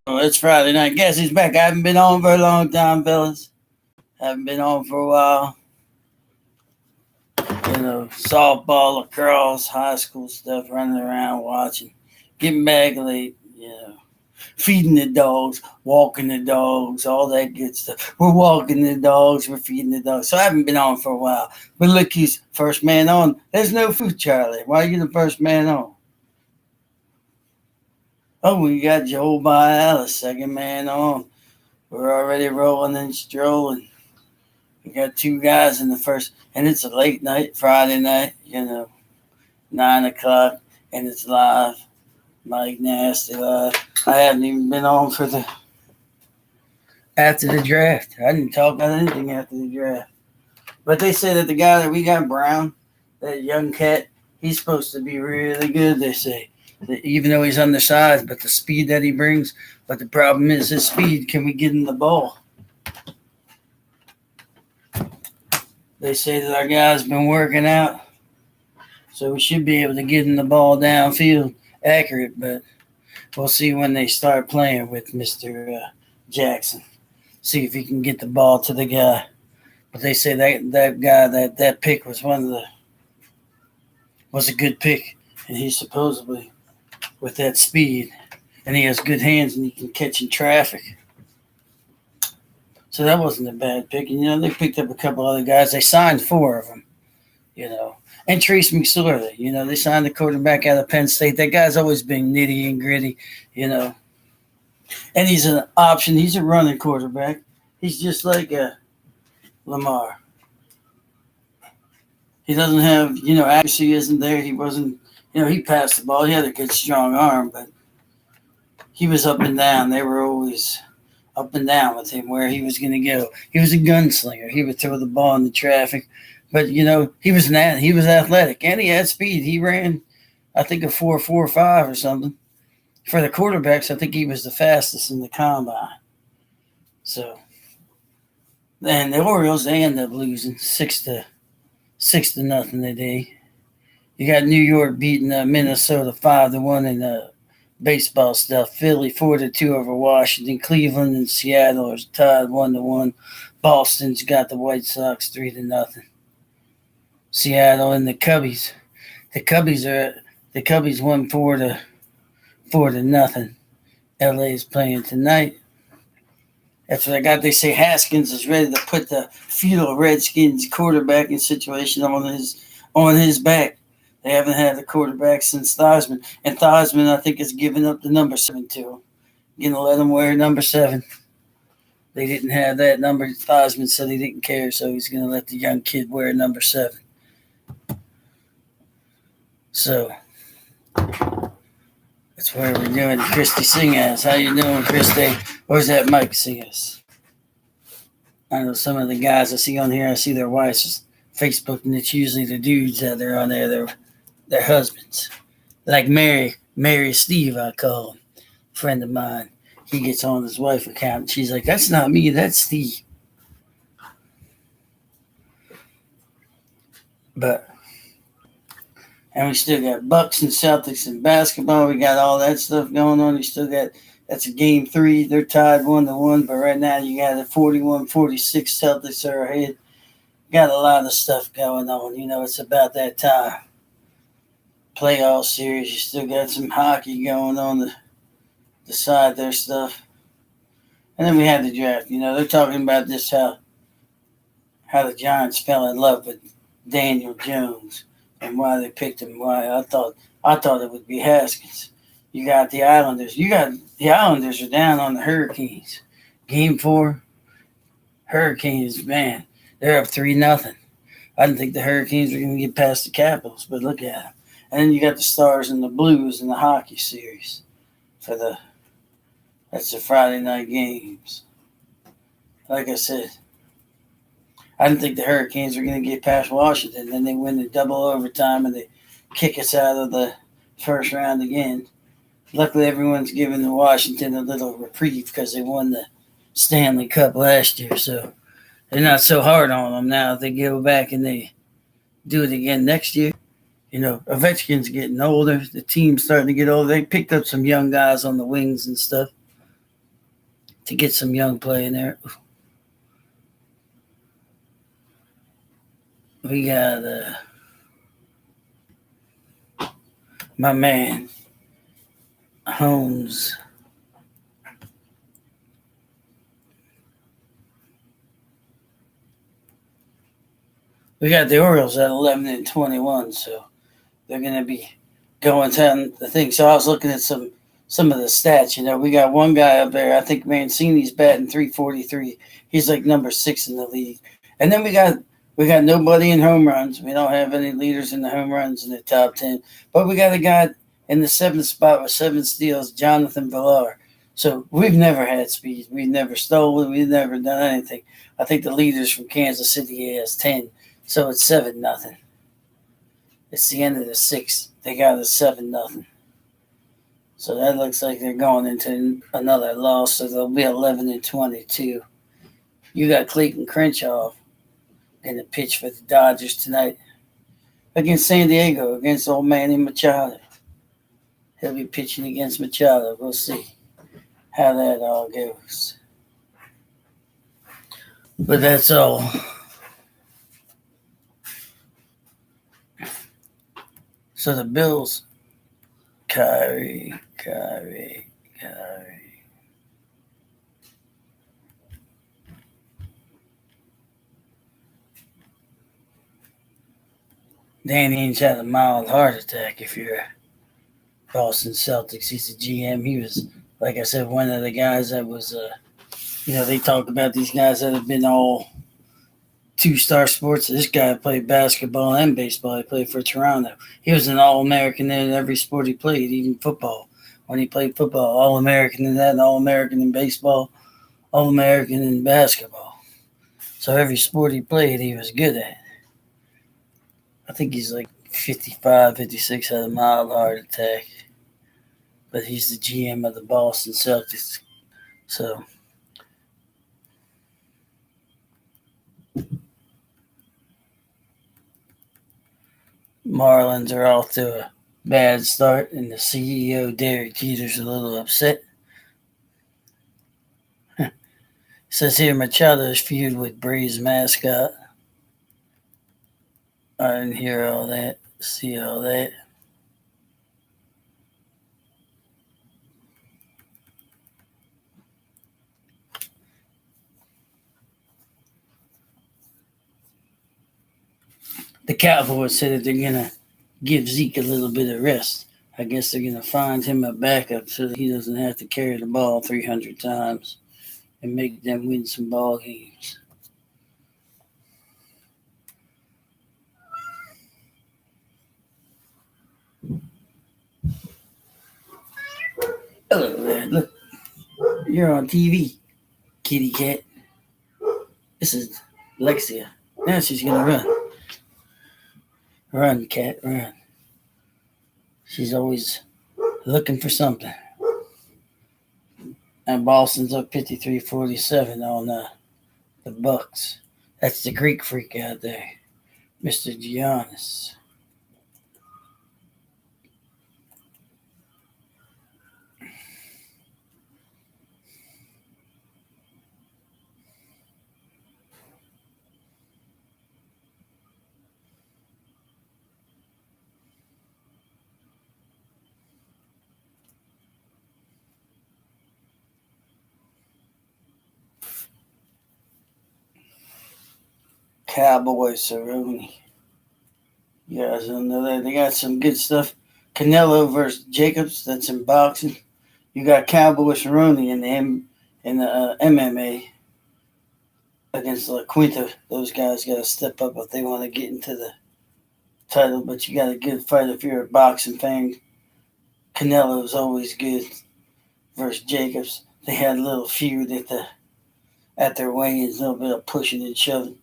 Oh, it's Friday night. Guess he's back. I haven't been on for a long time, fellas. Haven't been on for a while. Softball, lacrosse, high school stuff, running around watching. Getting back late, feeding the dogs, walking the dogs, all that good stuff. We're walking the dogs, we're feeding the dogs. So I haven't been on for a while. But look, he's first man on. There's no food, Charlie. Why are you the first man on? Oh, we got Joel by Alice, second man on. We're already rolling and strolling. We got two guys in the first, and it's a late night, Friday night, 9 o'clock, and it's live. Mike Nasty live. I haven't even been on after the draft. I didn't talk about anything after the draft. But they say that the guy that we got, Brown, that young cat, he's supposed to be really good, they say. Even though he's undersized, but the speed that he brings. But the problem is his speed. Can we get him the ball? They say that our guy's been working out, so we should be able to get him the ball downfield accurate, but we'll see when they start playing with Mr. Jackson. See if he can get the ball to the guy. But they say that guy, that pick was was a good pick, and he's supposedly with that speed, and he has good hands, and he can catch in traffic. So that wasn't a bad pick. And, they picked up a couple other guys. They signed four of them, And Trace McSorley, they signed the quarterback out of Penn State. That guy's always been nitty and gritty, And he's an option. He's a running quarterback. He's just like Lamar. He doesn't have, accuracy isn't there. He wasn't, he passed the ball. He had a good, strong arm, but he was up and down. They were always up and down with him where he was going to go. He was a gunslinger. He would throw the ball in the traffic. But, he was athletic, and he had speed. He ran, I think, a 4.45 or something. For the quarterbacks, I think he was the fastest in the combine. So, and the Orioles, they end up losing 6-0 today. You got New York beating Minnesota 5-1 in baseball stuff. Philly 4-2 over Washington. Cleveland and Seattle are tied 1-1. Boston's got the White Sox 3-0. Seattle and the Cubbies. The Cubbies won 4-0. LA's playing tonight. That's what I got. They say Haskins is ready to put the feudal Redskins quarterbacking situation on his back. They haven't had a quarterback since Theismann. And Theismann, I think, has given up the number 7 to him. Going to let him wear number 7. They didn't have that number. Theismann said he didn't care, so he's going to let the young kid wear number 7. So, that's where we're doing. Christy Singas. How you doing, Christy? Where's that Mike Singas? I know some of the guys I see on here, I see their wives Facebook, and it's usually the dudes that are on there, their husbands. Like Mary Steve, I call him. Friend of mine. He gets on his wife account, and she's like, that's not me, that's Steve. And we still got Bucks and Celtics in basketball. We got all that stuff going on. You still got, that's a game 3. They're tied 1-1, but right now you got a 41-46 Celtics are ahead. Got a lot of stuff going on. It's about that time. Playoff series. You still got some hockey going on the side there stuff. And then we had the draft. They're talking about this, how the Giants fell in love with Daniel Jones and why they picked him. Why I thought it would be Haskins. You got the Islanders. The Islanders are down on the Hurricanes. Game 4. Hurricanes, man, they're up 3-0. I didn't think the Hurricanes were going to get past the Capitals, but look at them. And then you got the Stars and the Blues in the hockey series that's the Friday night games. Like I said, I didn't think the Hurricanes were going to get past Washington. Then they win the double overtime and they kick us out of the first round again. Luckily, everyone's giving Washington a little reprieve because they won the Stanley Cup last year. So they're not so hard on them now. If they go back and they do it again next year, Ovechkin's getting older. The team's starting to get older. They picked up some young guys on the wings and stuff to get some young play in there. We got my man Holmes. We got the Orioles at 11-21, so they're going to be going down the thing. So I was looking at some of the stats. We got one guy up there. I think Mancini's batting .343. He's like number 6 in the league. And then we got nobody in home runs. We don't have any leaders in the home runs in the top 10. But we got a guy in the 7th spot with 7 steals, Jonathan Villar. So we've never had speed. We've never stolen. We've never done anything. I think the leaders from Kansas City has 10. So it's 7-0. It's the end of the 6th. They got us 7-0. So that looks like they're going into another loss. So they'll be 11-22. You got Clayton Crenshaw in the pitch for the Dodgers tonight against San Diego, against old Manny Machado. He'll be pitching against Machado. We'll see how that all goes. But that's all. So the Bills, Kyrie. Danny Ainge had a mild heart attack. If you're Boston Celtics, he's the GM. He was, like I said, one of the guys that was, they talk about these guys that have been all 2-star sports. This guy played basketball and baseball. He played for Toronto. He was an All-American in every sport he played, even football. When he played football, All-American in that, All-American in baseball, All-American in basketball. So every sport he played, he was good at. I think he's like 55, 56, had a mild heart attack. But he's the GM of the Boston Celtics. So Marlins are off to a bad start, and the CEO, Derek Jeter's, a little upset. Says here Machado's feud with Braves mascot. I didn't hear all that, see all that. The Cowboys said that they're going to give Zeke a little bit of rest. I guess they're going to find him a backup so that he doesn't have to carry the ball 300 times and make them win some ball games. Hello there. Look, you're on TV, kitty cat. This is Lexia. Now she's going to run. Run, cat, run. She's always looking for something. And Boston's up 53-47 on the Bucks. That's the Greek freak out there, Mr. Giannis. Cowboy Cerrone. You guys don't know that. They got some good stuff. Canelo versus Jacobs. That's in boxing. You got Cowboy Cerrone in the MMA against La Quinta. Those guys got to step up if they want to get into the title. But you got a good fight if you're a boxing fan. Canelo's always good versus Jacobs. They had a little feud at their weigh-ins, a little bit of pushing and shoving.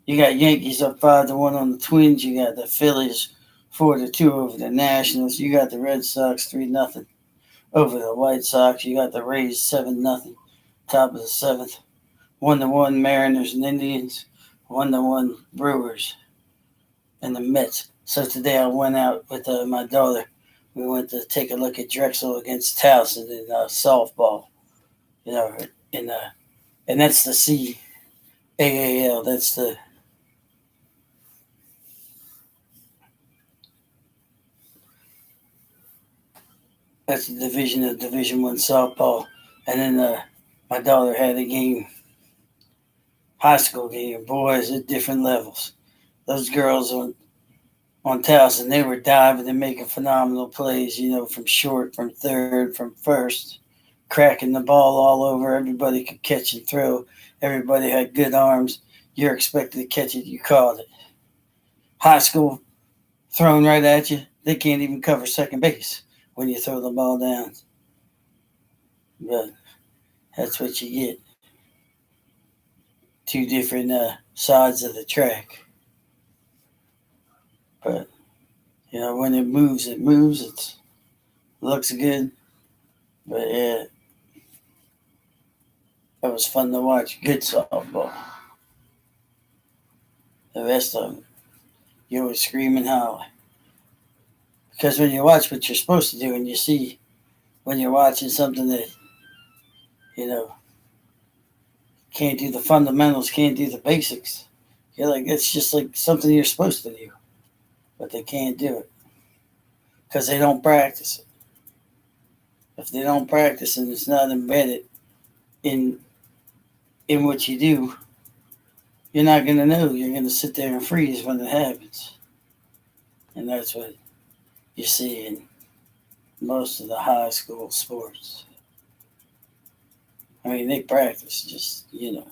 You got Yankees up 5-1 on the Twins. You got the Phillies 4-2 over the Nationals. You got the Red Sox 3-0 over the White Sox. You got the Rays 7-0, top of the 7th. 1-1 Mariners and Indians. 1-1 Brewers. And the Mets So today I went out with my daughter. We went to take a look at Drexel against Towson in softball. You know, in and that's the CAAL. That's the division of Division One softball. And then my daughter had a game, high school game. Boys at different levels. Those girls on Towson, they were diving and making phenomenal plays. You know, from short, from third, from first, cracking the ball all over. Everybody could catch and throw. Everybody had good arms. You're expected to catch it. You caught it. High school, thrown right at you. They can't even cover second base when you throw the ball down. But that's what you get. Two different sides of the track. But, you know, when it moves, it moves. It looks good. But, yeah, it was fun to watch. Good softball. The rest of them, you always scream and holler. Because when you watch what you're supposed to do and you see when you're watching something that, you know, can't do the fundamentals, can't do the basics, you're like, it's just like something you're supposed to do. But they can't do it because they don't practice it. If they don't practice and it's not embedded in what you do, you're not going to know. You're going to sit there and freeze when it happens. And that's what you see in most of the high school sports. I mean, they practice just, you know.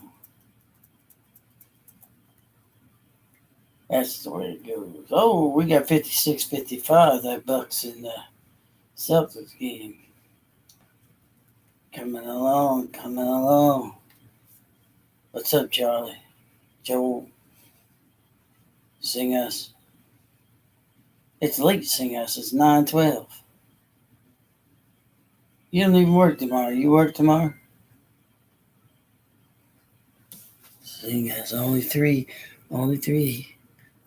That's the way it goes. Oh, we got 56-55, that Bucks in the Celtics game. Coming along, coming along. What's up, Charlie? Joel, sing us. It's late, sing us. It's 9:12. You don't even work tomorrow. You work tomorrow? Sing us. Only three. Only three.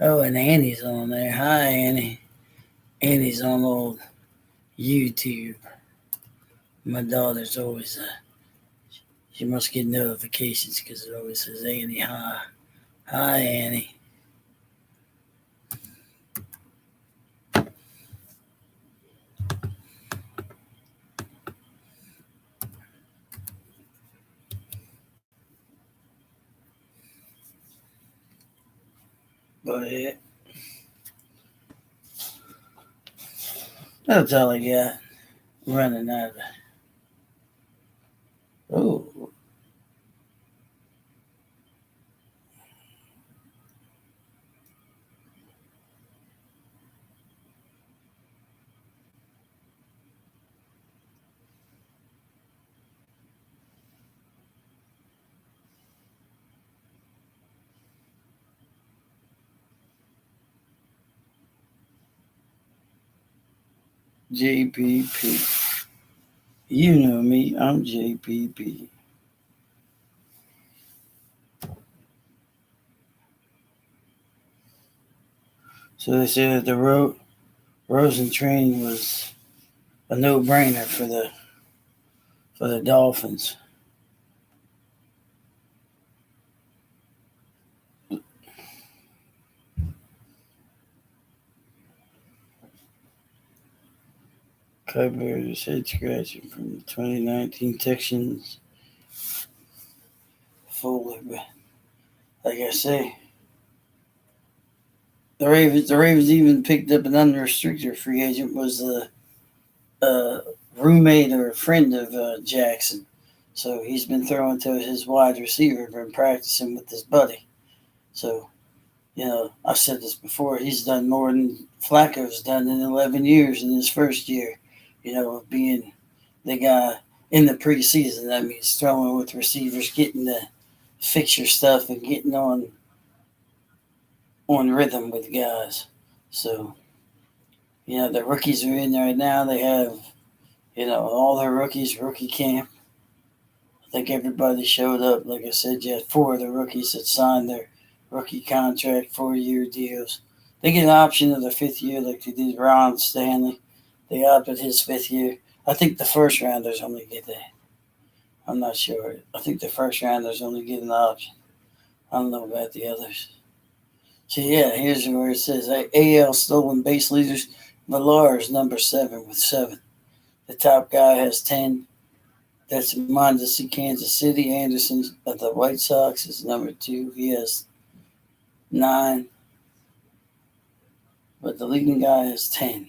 Oh, and Annie's on there. Hi, Annie. Annie's on old YouTube. My daughter's always, she must get notifications because it always says Annie, hi. Hi, Annie. Go ahead. That's all I got. Running out of. Oh. JPP. You know me, I'm JPP. So they say that the Rosen train was a no-brainer for the Dolphins. Cupbearers head scratching from the 2019 Texans. Fuller, but like I say, the Ravens even picked up an unrestricted free agent. Was the roommate or a friend of Jackson, so he's been throwing to his wide receiver, been practicing with his buddy. So, you know, I've said this before. He's done more than Flacco's done in 11 years in his first year. You know, of being the guy in the preseason. That means throwing with receivers, getting the fixture stuff, and getting on rhythm with guys. So, you know, the rookies are in there right now. They have, you know, all their rookies, rookie camp. I think everybody showed up. Like I said, you had 4 of the rookies that signed their rookie contract, 4-year deals. They get an option of their 5th year, like they did Ron Stanley. They opted his 5th year. I think the first rounders only get that. I'm not sure. I think the first rounders only get an option. I don't know about the others. So yeah, here's where it says AL stolen base leaders. Villar is number 7 with 7. The top guy has 10. That's Mondesi, Kansas City. Anderson of the White Sox is number 2. He has 9. But the leading guy has 10.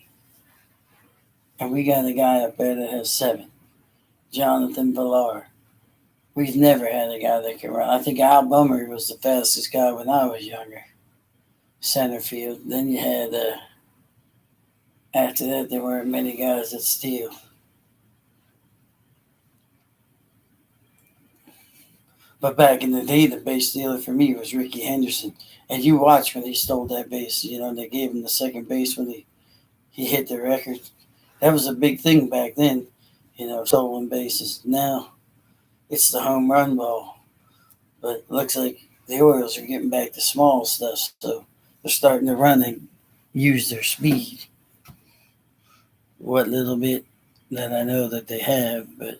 And we got a guy up there that has 7. Jonathan Villar. We've never had a guy that can run. I think Al Bummer was the fastest guy when I was younger. Center field. Then you had, after that, there weren't many guys that steal. But back in the day, the base stealer for me was Ricky Henderson. And you watch when he stole that base. They gave him the second base when he hit the record. That was a big thing back then, stolen bases. Now it's the home run ball. But it looks like the Orioles are getting back to small stuff. So they're starting to run and use their speed. What little bit that I know that they have, but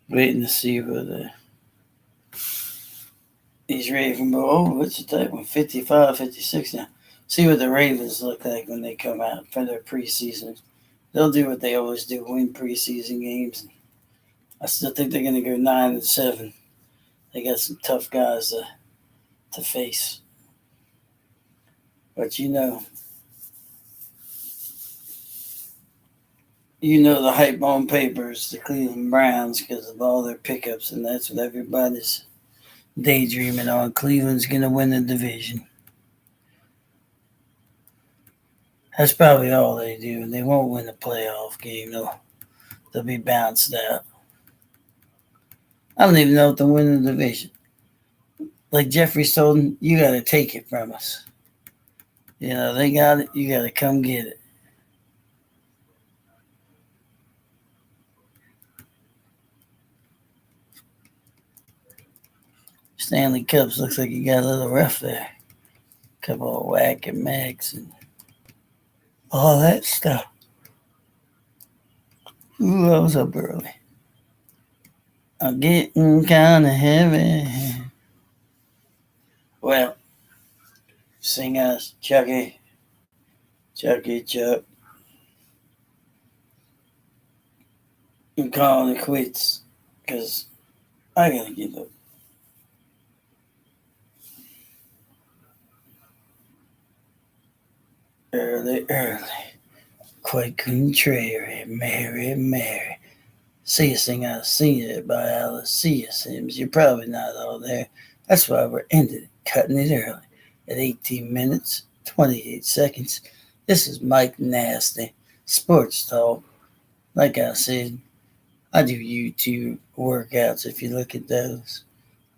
waiting to see what these Ravens. What's the type one? 55, 56 now. See what the Ravens look like when they come out for their preseason. They'll do what they always do, win preseason games. I still think they're going to go 9-7. They got some tough guys to face. But the hype on paper is the Cleveland Browns because of all their pickups, and that's what everybody's daydreaming on. Cleveland's going to win the division. That's probably all they do. They won't win the playoff game. They'll be bounced out. I don't even know if they'll win the division. Like Jeffrey told them, you got to take it from us. They got it. You got to come get it. Stanley Cups looks like you got a little rough there. Couple of whack and max and all that stuff. Ooh, I was up early. I'm getting kind of heavy. Well, sing us, Chucky, Chuck. I'm calling it quits because I gotta get up. Early, quite contrary, Mary. See you sing out, see it by Alice, see you Sims. You're probably not all there. That's why we're cutting it early at 18 minutes, 28 seconds. This is Mike Nasty, Sports Talk. Like I said, I do YouTube workouts if you look at those.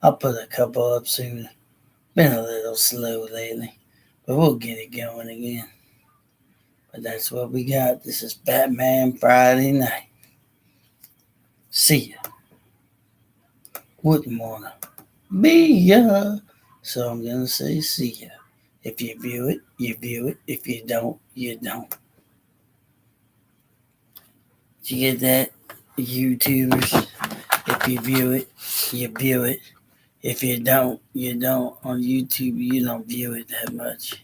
I'll put a couple up soon. Been a little slow lately, but we'll get it going again. But that's what we got. This is Batman Friday night. See ya. Wouldn't wanna be ya. So I'm gonna say see ya. If you view it, you view it. If you don't, you don't. Did you get that, YouTubers? If you view it, you view it. If you don't, you don't. On YouTube, you don't view it that much.